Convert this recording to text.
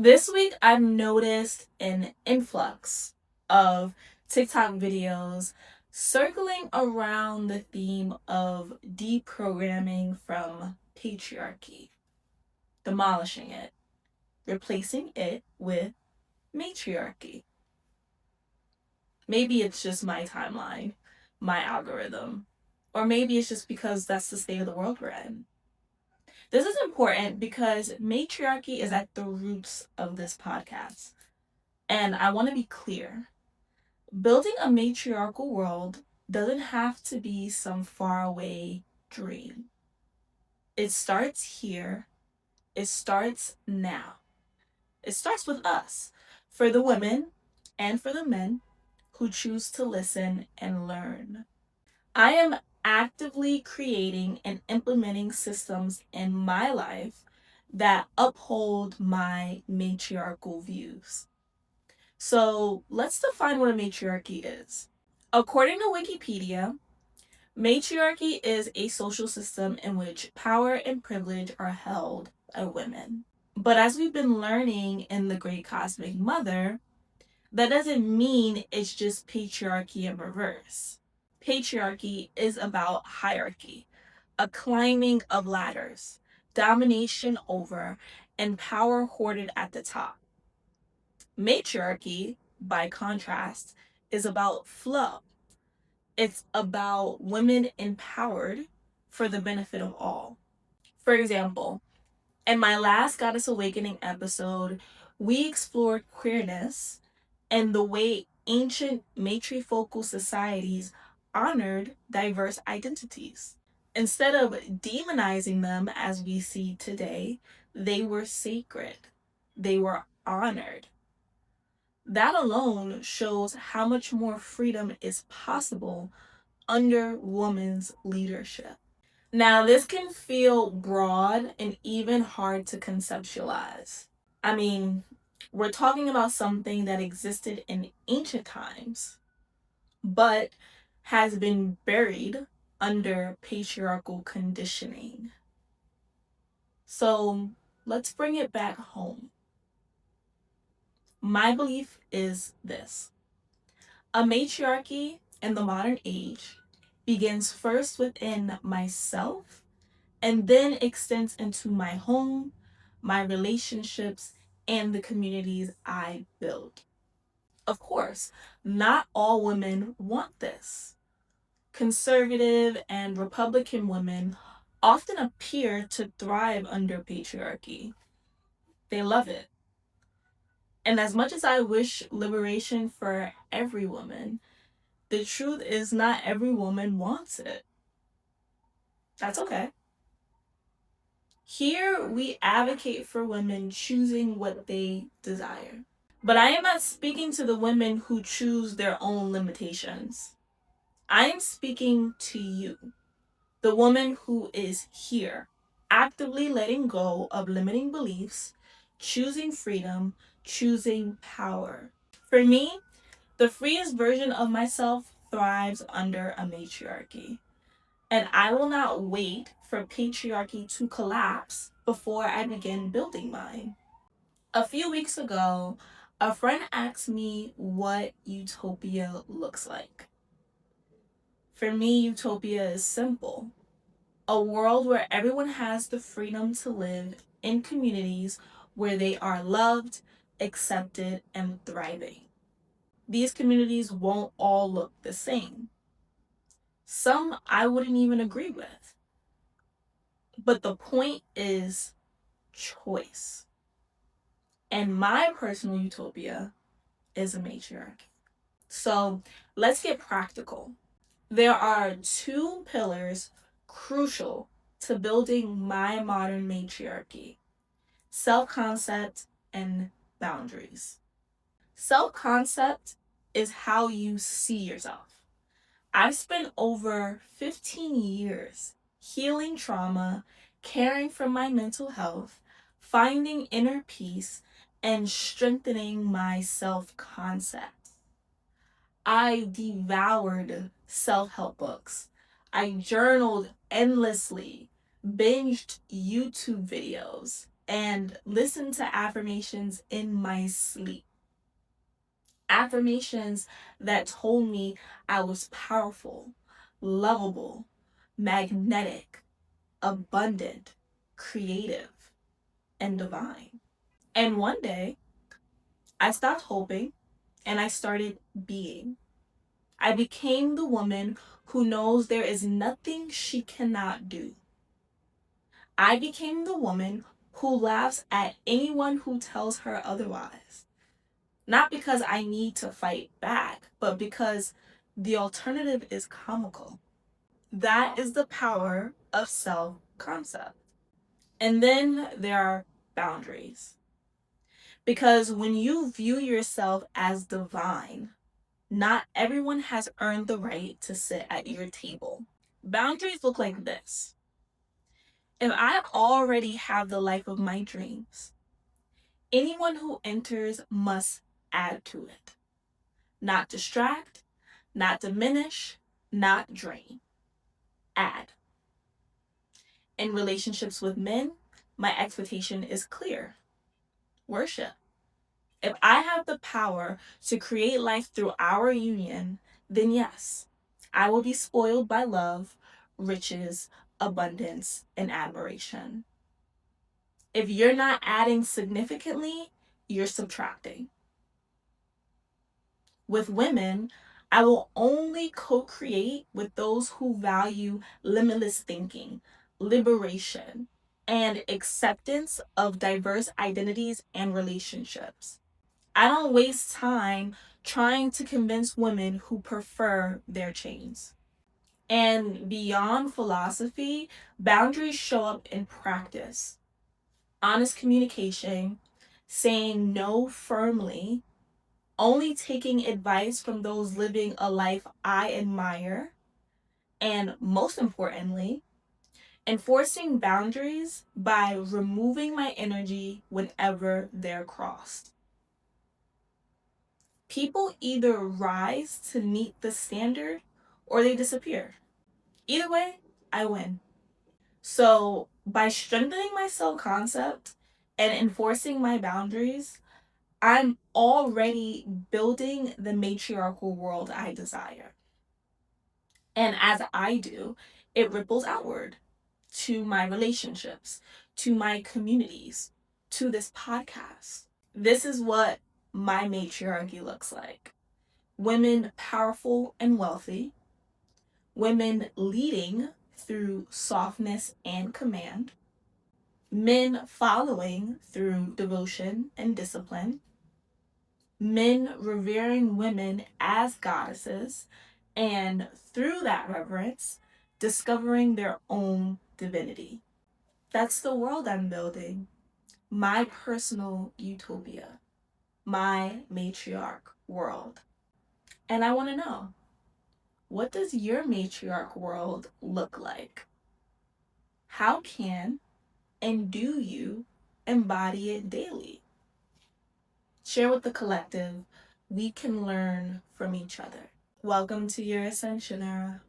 This week, I've noticed an influx of TikTok videos circling around the theme of deprogramming from patriarchy, demolishing it, replacing it with matriarchy. Maybe it's just my timeline, my algorithm, or maybe it's just because that's the state of the world we're in. This is important because matriarchy is at the roots of this podcast. And I want to be clear, building a matriarchal world doesn't have to be some faraway dream. It starts here, it starts now. It starts with us, for the women and for the men who choose to listen and learn. I am actively creating and implementing systems in my life that uphold my matriarchal views. So let's define what a matriarchy is. According to Wikipedia, matriarchy is a social system in which power and privilege are held by women. But as we've been learning in The Great Cosmic Mother, that doesn't mean it's just patriarchy in reverse. Patriarchy is about hierarchy, a climbing of ladders, domination over, and power hoarded at the top. Matriarchy, by contrast, is about flow. It's about women empowered for the benefit of all. For example, in my last Goddess Awakening episode, we explored queerness and the way ancient matrifocal societies honored diverse identities. Instead of demonizing them as we see today, they were sacred. They were honored. That alone shows how much more freedom is possible under women's leadership. Now, this can feel broad and even hard to conceptualize. I mean, we're talking about something that existed in ancient times, but has been buried under patriarchal conditioning. So let's bring it back home. My belief is this: a matriarchy in the modern age begins first within myself and then extends into my home, my relationships, and the communities I build. Of course, not all women want this. Conservative and Republican women often appear to thrive under patriarchy. They love it. And as much as I wish liberation for every woman, the truth is not every woman wants it. That's okay. Here we advocate for women choosing what they desire. But I am not speaking to the women who choose their own limitations. I am speaking to you, the woman who is here, actively letting go of limiting beliefs, choosing freedom, choosing power. For me, the freest version of myself thrives under a matriarchy. And I will not wait for patriarchy to collapse before I begin building mine. A few weeks ago, a friend asked me what utopia looks like. For me, utopia is simple: a world where everyone has the freedom to live in communities where they are loved, accepted, and thriving. These communities won't all look the same. Some I wouldn't even agree with. But the point is choice. And my personal utopia is a matriarch. So let's get practical. There are two pillars crucial to building my modern matriarchy: self concept and boundaries. Self concept is how you see yourself. I've spent over 15 years healing trauma, caring for my mental health, finding inner peace, and strengthening my self concept. I devoured self help books. I journaled endlessly, binged YouTube videos, and listened to affirmations in my sleep. Affirmations that told me I was powerful, lovable, magnetic, abundant, creative, and divine. And one day, I stopped hoping and I started being. I became the woman who knows there is nothing she cannot do. I became the woman who laughs at anyone who tells her otherwise. Not because I need to fight back, but because the alternative is comical. That is the power of self concept. And then there are boundaries. Because when you view yourself as divine, not everyone has earned the right to sit at your table. Boundaries look like this. If I already have the life of my dreams, anyone who enters must add to it. Not distract, not diminish, not drain. Add. In relationships with men, my expectation is clear. Worship. If I have the power to create life through our union, then yes, I will be spoiled by love, riches, abundance, and admiration. If you're not adding significantly, you're subtracting. With women, I will only co create with those who value limitless thinking, liberation, and acceptance of diverse identities and relationships. I don't waste time trying to convince women who prefer their chains. And beyond philosophy, boundaries show up in practice. Honest communication, saying no firmly, only taking advice from those living a life I admire, and most importantly, enforcing boundaries by removing my energy whenever they're crossed. People either rise to meet the standard or they disappear. Either way, I win. So, by strengthening my self concept and enforcing my boundaries, I'm already building the matriarchal world I desire. And as I do, it ripples outward to my relationships, to my communities, to this podcast. This is what my matriarchy looks like: women powerful and wealthy, women leading through softness and command, men following through devotion and discipline, men revering women as goddesses, and through that reverence, discovering their own divinity. That's the world I'm building. My personal utopia. My matriarch world. And I want to know, what does your matriarch world look like? How can and do you embody it daily? Share with the collective. We can learn from each other. Welcome to your Ascension era.